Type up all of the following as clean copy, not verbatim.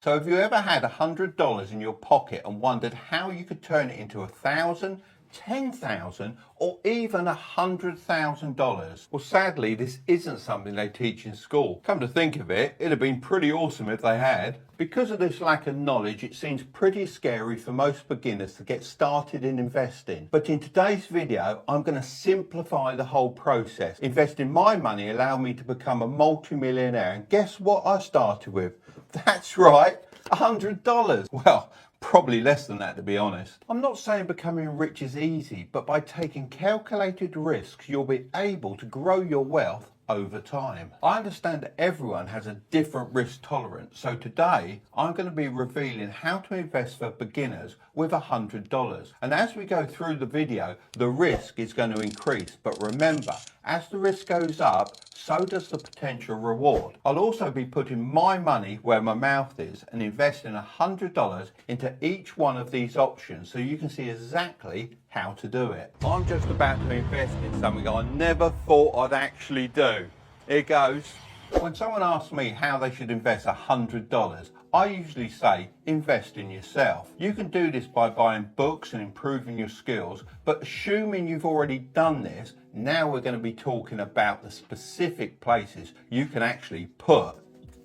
So have you ever had $100 in your pocket and wondered how you could turn it into 1,000, 10,000 or even $100,000? Well, sadly, this isn't something they teach in school. Come to think of it, it'd have been pretty awesome if they had. Because of this lack of knowledge, it seems pretty scary for most beginners to get started in investing. But in today's video, I'm going to simplify the whole process. Investing my money allowed me to become a multi-millionaire. And guess what I started with? That's right, $100. Well, probably less than that, to be honest. I'm not saying becoming rich is easy, but by taking calculated risks, you'll be able to grow your wealth over time. I understand that everyone has a different risk tolerance, so today I'm going to be revealing how to invest for beginners with $100. And as we go through the video, the risk is going to increase, but remember, as the risk goes up, so does the potential reward. I'll also be putting my money where my mouth is and investing $100 into each one of these options so you can see exactly how to do it. I'm just about to invest in something I never thought I'd actually do. Here goes. When someone asks me how they should invest $100, I usually say invest in yourself. You can do this by buying books and improving your skills, but assuming you've already done this, now we're going to be talking about the specific places you can actually put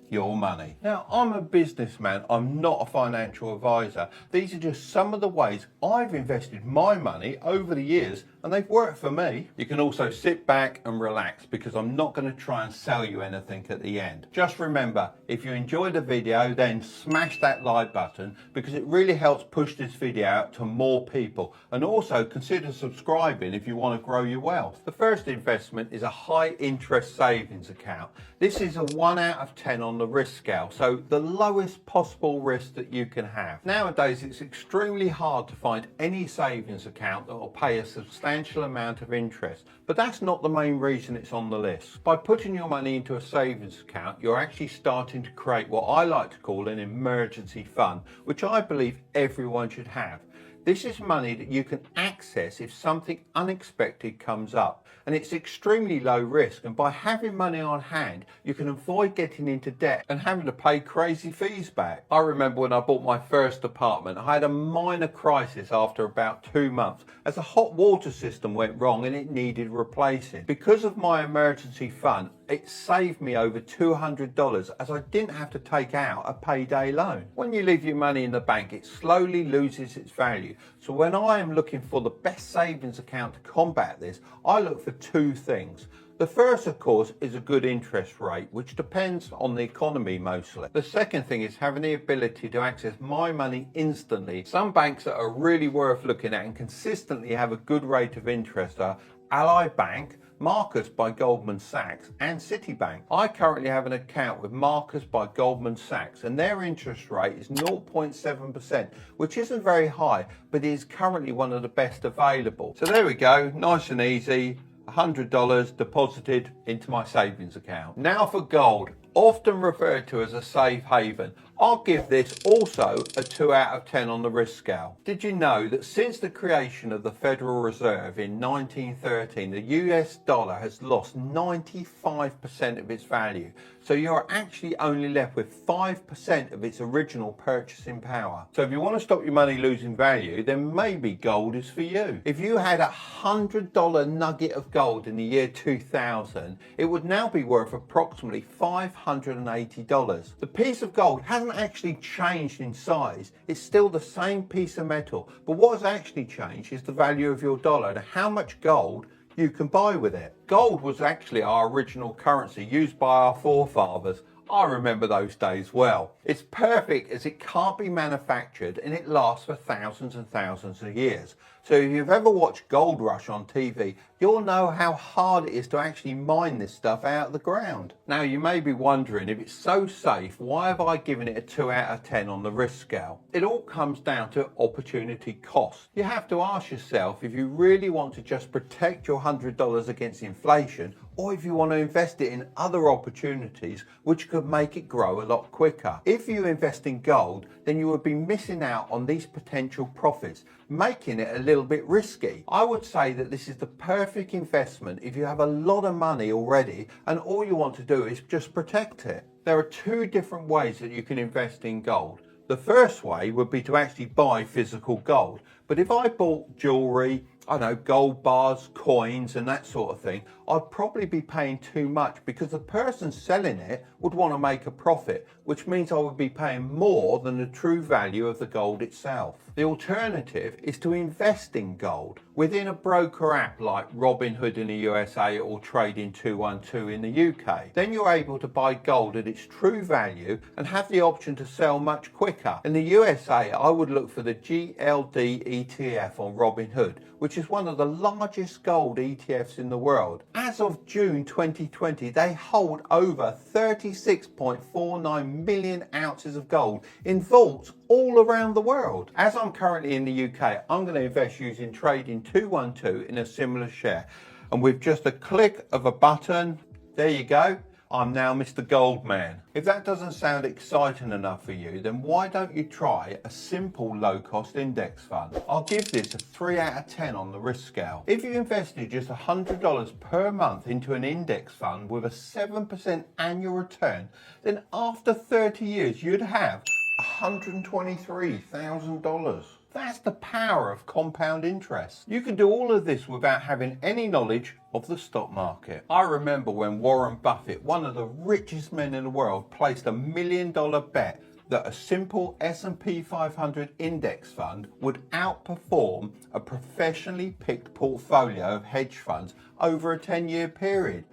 your money. Now, I'm a businessman, I'm not a financial advisor. These are just some of the ways I've invested my money over the years and they've worked for me. You can also sit back and relax because I'm not going to try and sell you anything at the end. Just remember, if you enjoyed the video, then smash that like button because it really helps push this video out to more people. And also consider subscribing if you want to grow your wealth. The first investment is a high interest savings account. This is a 1 out of 10 on the risk scale, so the lowest possible risk that you can have. Nowadays, it's extremely hard to find any savings account that will pay a substantial amount of interest, but that's not the main reason it's on the list. By putting your money into a savings account, you're actually starting to create what I like to call an emergency fund, which I believe everyone should have. This is money that you can access if something unexpected comes up, and it's extremely low risk, and by having money on hand you can avoid getting into debt and having to pay crazy fees back. I remember when I bought my first apartment, I had a minor crisis after about 2 months as a hot water system went wrong and it needed replacing. Because of my emergency fund, it saved me over $200 as I didn't have to take out a payday loan. When you leave your money in the bank, it slowly loses its value. So when I am looking for the best savings account to combat this, I look for 2 things. The first, of course, is a good interest rate, which depends on the economy mostly. The second thing is having the ability to access my money instantly. Some banks that are really worth looking at and consistently have a good rate of interest are Ally Bank, Marcus by Goldman Sachs and Citibank. I currently have an account with Marcus by Goldman Sachs and their interest rate is 0.7%, which isn't very high, but is currently one of the best available. So there we go, nice and easy. $100 deposited into my savings account. Now for gold, often referred to as a safe haven. I'll give this also a 2 out of 10 on the risk scale. Did you know that since the creation of the Federal Reserve in 1913, the US dollar has lost 95% of its value? So you're actually only left with 5% of its original purchasing power. So if you want to stop your money losing value, then maybe gold is for you. If you had a $100 nugget of gold in the year 2000, it would now be worth approximately $580. The piece of gold hasn't actually changed in size. It's still the same piece of metal, but what has actually changed is the value of your dollar and how much gold you can buy with it. Gold was actually our original currency used by our forefathers. I remember those days well. It's perfect as it can't be manufactured and it lasts for thousands and thousands of years. So if you've ever watched Gold Rush on TV, you'll know how hard it is to actually mine this stuff out of the ground. Now you may be wondering, if it's so safe, why have I given it a 2 out of 10 on the risk scale? It all comes down to opportunity cost. You have to ask yourself if you really want to just protect your $100 against inflation, or if you want to invest it in other opportunities which could make it grow a lot quicker. If you invest in gold, then you would be missing out on these potential profits, making it a little bit risky. I would say that this is the perfect investment if you have a lot of money already and all you want to do is just protect it. There are two different ways that you can invest in gold. The first way would be to actually buy physical gold. But if I bought jewelry, I don't know, gold bars, coins and that sort of thing, I'd probably be paying too much because the person selling it would want to make a profit, which means I would be paying more than the true value of the gold itself. The alternative is to invest in gold within a broker app like Robinhood in the USA or Trading 212 in the UK. Then you're able to buy gold at its true value and have the option to sell much quicker. In the USA, I would look for the GLD ETF on Robinhood, which is one of the largest gold ETFs in the world. As of June 2020, they hold over 36.49 million ounces of gold in vaults all around the world. As I'm currently in the UK, I'm going to invest using Trading 212 in a similar share. And with just a click of a button, there you go. I'm now Mr. Goldman. If that doesn't sound exciting enough for you, then why don't you try a simple low-cost index fund? I'll give this a 3 out of 10 on the risk scale. If you invested just $100 per month into an index fund with a 7% annual return, then after 30 years, you'd have $123,000. That's the power of compound interest. You can do all of this without having any knowledge of the stock market. I remember when Warren Buffett, one of the richest men in the world, placed $1 million bet that a simple S&P 500 index fund would outperform a professionally picked portfolio of hedge funds over a 10-year period.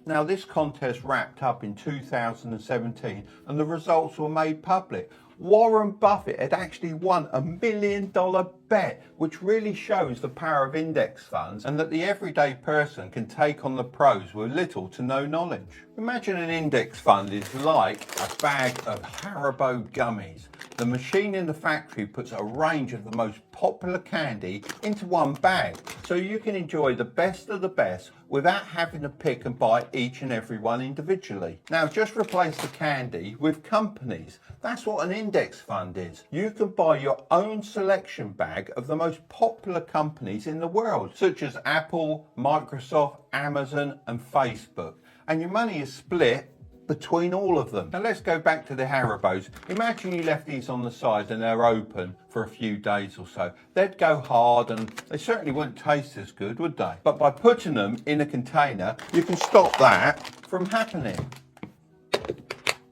Now, this contest wrapped up in 2017 and the results were made public. Warren Buffett had actually won $1 million bet, which really shows the power of index funds and that the everyday person can take on the pros with little to no knowledge. Imagine an index fund is like a bag of Haribo gummies. The machine in the factory puts a range of the most popular candy into one bag, so you can enjoy the best of the best without having to pick and buy each and every one individually. Now, just replace the candy with companies. That's what an index fund is. You can buy your own selection bag of the most popular companies in the world, such as Apple, Microsoft, Amazon and Facebook, and your money is split between all of them. Now let's go back to the Haribos. Imagine you left these on the side and they're open for a few days or so. They'd go hard and they certainly wouldn't taste as good, would they? But by putting them in a container, you can stop that from happening.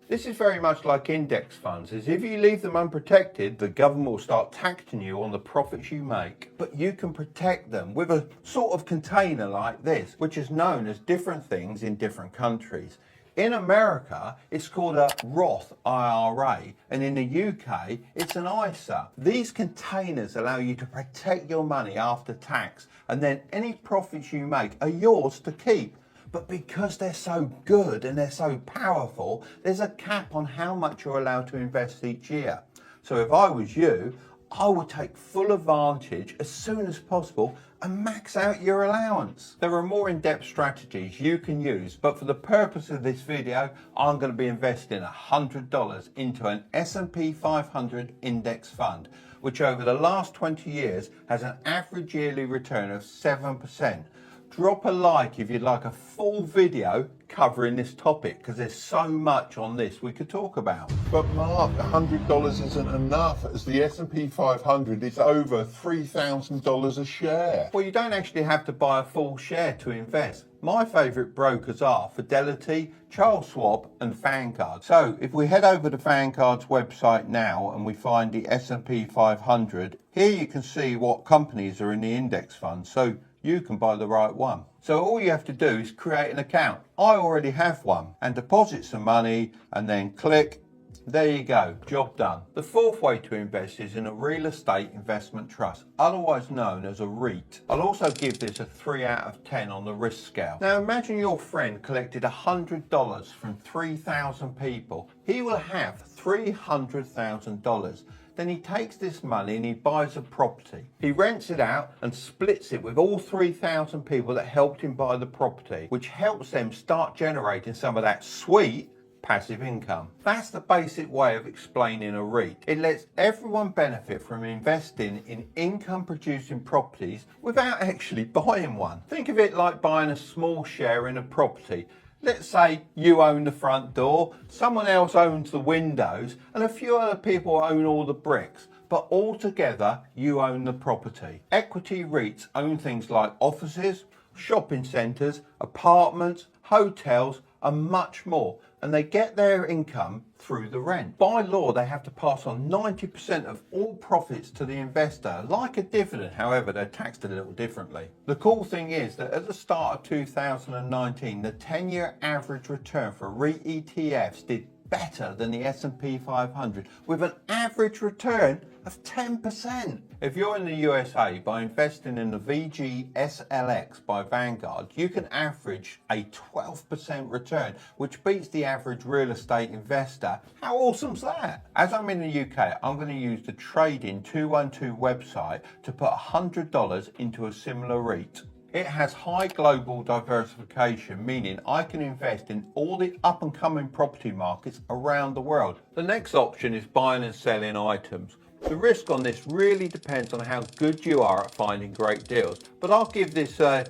This is very much like index funds, as if you leave them unprotected, the government will start taxing you on the profits you make. But you can protect them with a sort of container like this, which is known as different things in different countries. In America, it's called a Roth IRA, and in the UK, it's an ISA. These containers allow you to protect your money after tax, and then any profits you make are yours to keep. But because they're so good and they're so powerful, there's a cap on how much you're allowed to invest each year. So if I was you, I would take full advantage as soon as possible and max out your allowance. There are more in-depth strategies you can use, but for the purpose of this video, I'm going to be investing $100 into an S&P 500 index fund, which over the last 20 years has an average yearly return of 7%. Drop a like if you'd like a full video covering this topic, because there's so much on this we could talk about. But Mark, $100 isn't enough, as the S&P 500 is over $3,000 a share. Well, you don't actually have to buy a full share to invest. My favourite brokers are Fidelity, Charles Schwab and Vanguard. So if we head over to Vanguard's website now and we find the S&P 500, here you can see what companies are in the index fund, so you can buy the right one. So all you have to do is create an account. I already have one, and deposit some money and then click. There you go, job done. The fourth way to invest is in a real estate investment trust, otherwise known as a REIT. I'll also give this a 3 out of 10 on the risk scale. Now imagine your friend collected $100 from 3,000 people. He will have $300,000. Then he takes this money and he buys a property. He rents it out and splits it with all 3,000 people that helped him buy the property, which helps them start generating some of that sweet passive income. That's the basic way of explaining a REIT. It lets everyone benefit from investing in income producing properties without actually buying one. Think of it like buying a small share in a property. Let's say you own the front door, someone else owns the windows, and a few other people own all the bricks. But altogether, you own the property. Equity REITs own things like offices, shopping centres, apartments, hotels, and much more. And they get their income through the rent. By law, they have to pass on 90% of all profits to the investor, like a dividend. However, they're taxed a little differently. The cool thing is that at the start of 2019, the 10-year average return for REIT ETFs did better than the S&P 500 with an average return of 10%. If you're in the USA, by investing in the VGSLX by Vanguard, you can average a 12% return, which beats the average real estate investor. How awesome's that? As I'm in the UK, I'm going to use the Trading 212 website to put $100 into a similar REIT. It has high global diversification, meaning I can invest in all the up and coming property markets around the world. The next option is buying and selling items. The risk on this really depends on how good you are at finding great deals, but I'll give this a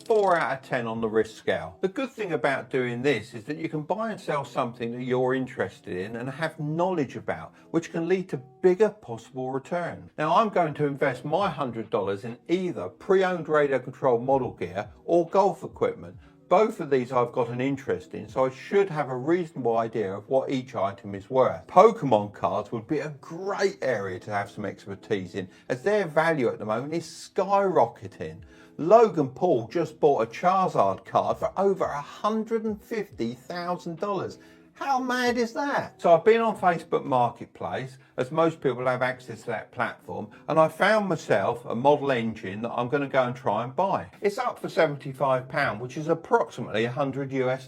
4 out of 10 on the risk scale. The good thing about doing this is that you can buy and sell something that you're interested in and have knowledge about, which can lead to bigger possible return. Now I'm going to invest my $100 in either pre-owned radio control model gear or golf equipment. Both of these I've got an interest in, so I should have a reasonable idea of what each item is worth. Pokemon cards would be a great area to have some expertise in, as their value at the moment is skyrocketing. Logan Paul just bought a Charizard card for over $150,000. How mad is that? So I've been on Facebook Marketplace, as most people have access to that platform, and I found myself a model engine that I'm going to go and try and buy. It's up for £75, which is approximately $100 US.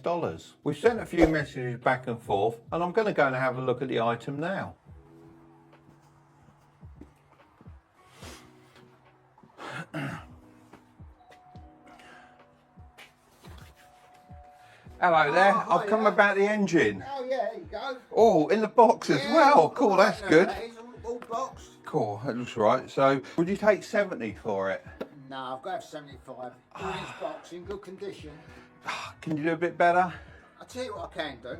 We've sent a few messages back and forth, and I'm going to go and have a look at the item now. Hello there, I've come about the engine. Oh yeah, there you go. Oh, in the box as well. Cool, that's good. That is all box. Cool, that looks right. So, would you take 70 for it? No, I've got to have 75. Inch box in good condition. Can you do a bit better? I'll tell you what I can do.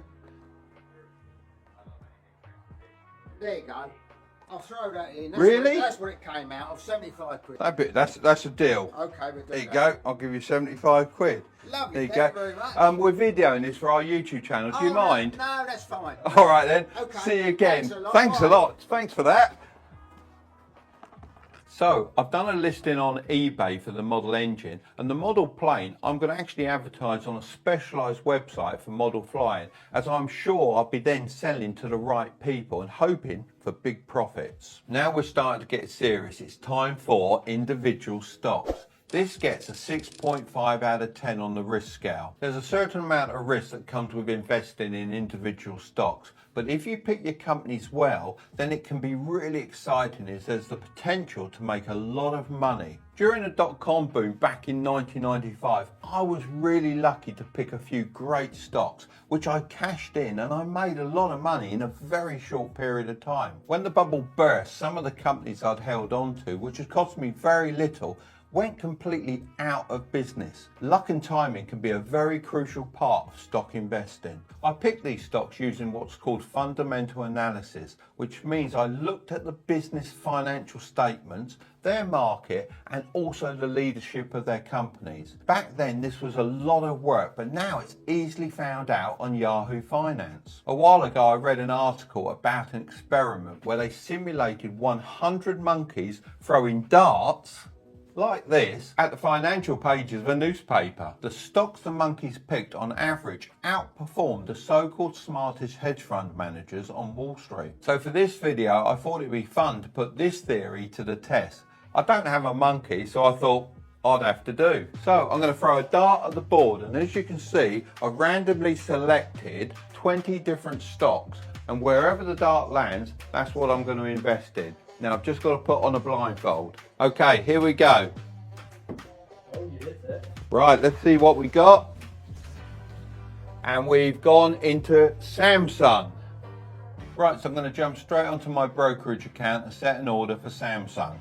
There you go. I'll throw that in. Really? That's what it came out of, 75 quid. That's a deal. Okay, we'll do There you that. go, I'll give you 75 quid. Lovely, There you thank go. you very much. We're videoing this for our YouTube channel. Do you Oh, mind? No, that's fine. All right then. Okay. See you again. Thanks a lot. Thanks a Bye. lot. Thanks for that. So I've done a listing on eBay for the model engine, and the model plane I'm going to actually advertise on a specialised website for model flying, as I'm sure I'll be then selling to the right people and hoping for big profits. Now we're starting to get serious. It's time for individual stocks. This gets a 6.5 out of 10 on the risk scale. There's a certain amount of risk that comes with investing in individual stocks, but if you pick your companies well, then it can be really exciting, as there's the potential to make a lot of money. During the dot-com boom back in 1995, I was really lucky to pick a few great stocks, which I cashed in, and I made a lot of money in a very short period of time. When the bubble burst, some of the companies I'd held on to, which had cost me very little, went completely out of business. Luck and timing can be a very crucial part of stock investing. I picked these stocks using what's called fundamental analysis, which means I looked at the business financial statements, their market, and also the leadership of their companies. Back then this was a lot of work, but now it's easily found out on Yahoo Finance. A while ago I read an article about an experiment where they simulated 100 monkeys throwing darts like this at the financial pages of a newspaper. The stocks the monkeys picked on average outperformed the so-called smartest hedge fund managers on Wall Street. So for this video I thought it'd be fun to put this theory to the test. I don't have a monkey, so I thought I'd have to do. So I'm going to throw a dart at the board, and as you can see I randomly selected 20 different stocks, and wherever the dart lands, that's what I'm going to invest in. Now I've just got to put on a blindfold. Okay, here we go. Right, let's see what we got. And we've gone into Samsung. Right, so I'm going to jump straight onto my brokerage account and set an order for Samsung.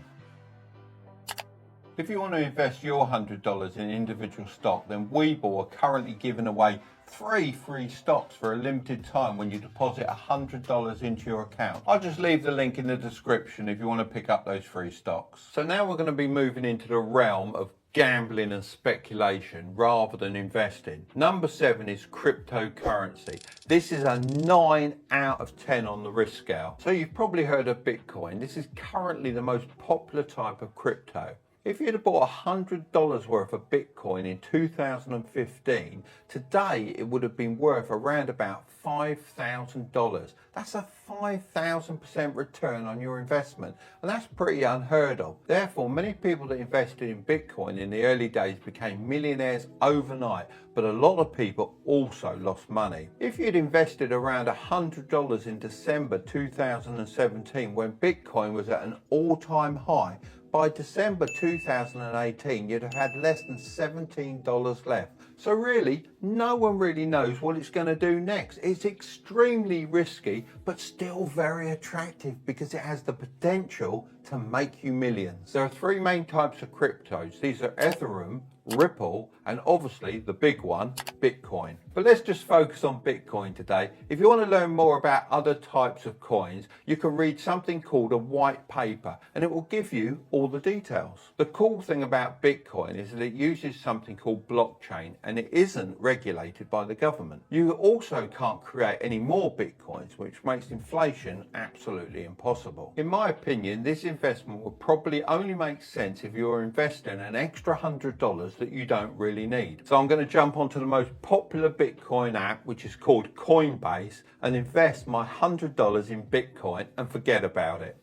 If you want to invest your $100 in individual stock, then Webull are currently giving away 3 free stocks for a limited time when you deposit $100 into your account. I'll just leave the link in the description if you want to pick up those free stocks. So now we're going to be moving into the realm of gambling and speculation rather than investing. Number 7 is cryptocurrency. This is a 9 out of 10 on the risk scale. So you've probably heard of Bitcoin. This is currently the most popular type of crypto. If you'd have bought $100 worth of Bitcoin in 2015, today it would have been worth around about $5,000. That's a 5,000% return on your investment, and that's pretty unheard of. Therefore, many people that invested in Bitcoin in the early days became millionaires overnight, but a lot of people also lost money. If you'd invested around $100 in December 2017 when Bitcoin was at an all-time high, by December 2018, you'd have had less than $17 left. So really, no one really knows what it's going to do next. It's extremely risky, but still very attractive because it has the potential to make you millions. There are 3 main types of cryptos. These are Ethereum, Ripple, and obviously the big one, Bitcoin. But let's just focus on Bitcoin today. If you want to learn more about other types of coins, you can read something called a white paper, and it will give you all the details. The cool thing about Bitcoin is that it uses something called blockchain, and it isn't regulated by the government. You also can't create any more Bitcoins, which makes inflation absolutely impossible. In my opinion, this investment will probably only make sense if you're investing an extra $100 that you don't really need. So I'm going to jump onto the most popular Bitcoin app, which is called Coinbase, and invest my $100 in Bitcoin and forget about it.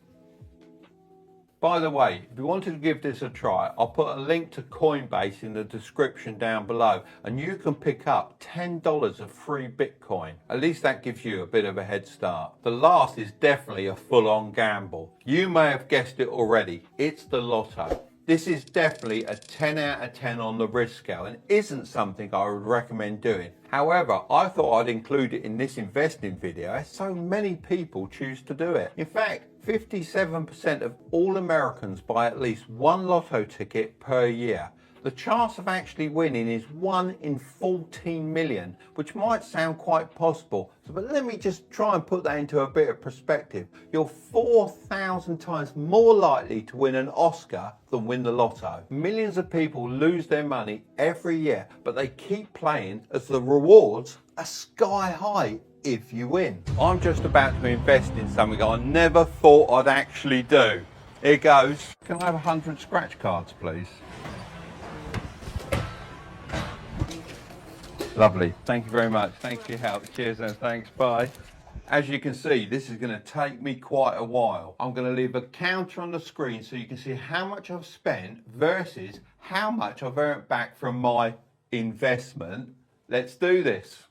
By the way, if you wanted to give this a try, I'll put a link to Coinbase in the description down below, and you can pick up $10 of free Bitcoin. At least that gives you a bit of a head start. The last is definitely a full-on gamble. You may have guessed it already. It's the lotto. This is definitely a 10 out of 10 on the risk scale and isn't something I would recommend doing. However, I thought I'd include it in this investing video as so many people choose to do it. In fact, 57% of all Americans buy at least one lotto ticket per year. The chance of actually winning is 1 in 14 million, which might sound quite possible. But let me just try and put that into a bit of perspective. You're 4,000 times more likely to win an Oscar than win the lotto. Millions of people lose their money every year, but they keep playing as the rewards are sky high if you win. I'm just about to invest in something I never thought I'd actually do. Here goes. Can I have 100 scratch cards, please? Lovely. Thank you very much. Thanks for your help. Cheers and thanks. Bye. As you can see, this is going to take me quite a while. I'm going to leave a counter on the screen so you can see how much I've spent versus how much I've earned back from my investment. Let's do this.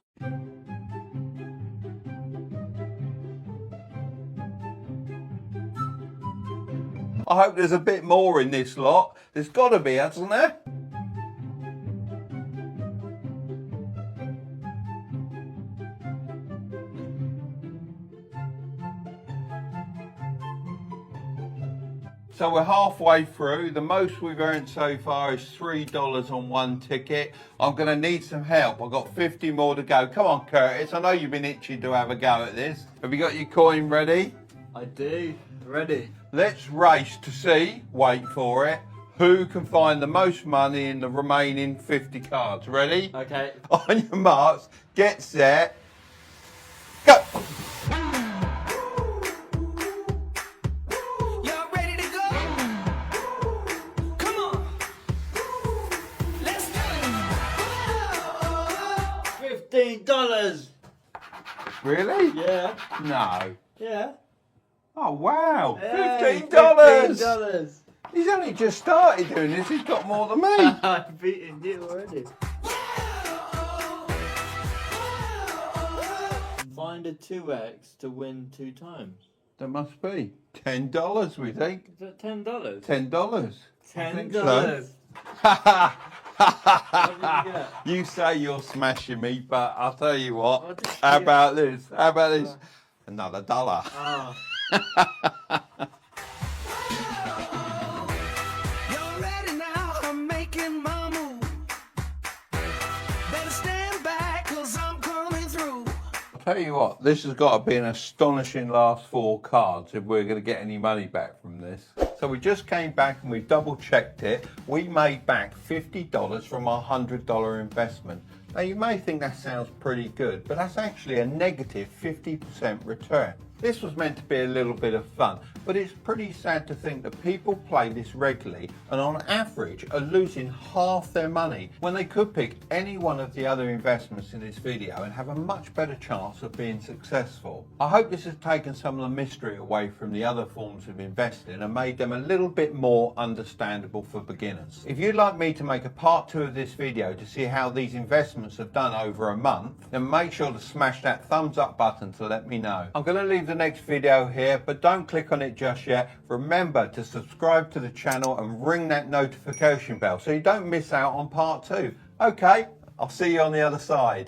I hope there's a bit more in this lot. There's got to be, hasn't there? So we're halfway through. The most we've earned so far is $3 on one ticket. I'm going to need some help. I've got 50 more to go. Come on, Curtis. I know you've been itching to have a go at this. Have you got your coin ready? I do. Ready. Let's race to see, wait for it, who can find the most money in the remaining 50 cards. Ready? Okay. On your marks, get set, go! $15. Really? Yeah. No. Yeah. Oh wow! Hey, $15. $15. He's only just started doing this. He's got more than me. I've beaten you already. Find a 2x to win 2 times. There must be $10. We think. Is that $10? $10. $10. What did you get? You say you're smashing me, but I'll tell you what. What did you How get? about this? How about this? Another $1. Oh. You're ready now. what? This has got to be an astonishing last 4 cards if we're going to get any money back from this. So we just came back and we double checked it. We made back $50 from our $100 investment. Now you may think that sounds pretty good, but that's actually a negative 50% return. This was meant to be a little bit of fun, but it's pretty sad to think that people play this regularly and on average are losing half their money when they could pick any one of the other investments in this video and have a much better chance of being successful. I hope this has taken some of the mystery away from the other forms of investing and made them a little bit more understandable for beginners. If you'd like me to make a part 2 of this video to see how these investments have done over a month, then make sure to smash that thumbs up button to let me know. I'm going to leave the next video here, but don't click on it just yet. Remember to subscribe to the channel and ring that notification bell so you don't miss out on part 2. Okay, I'll see you on the other side.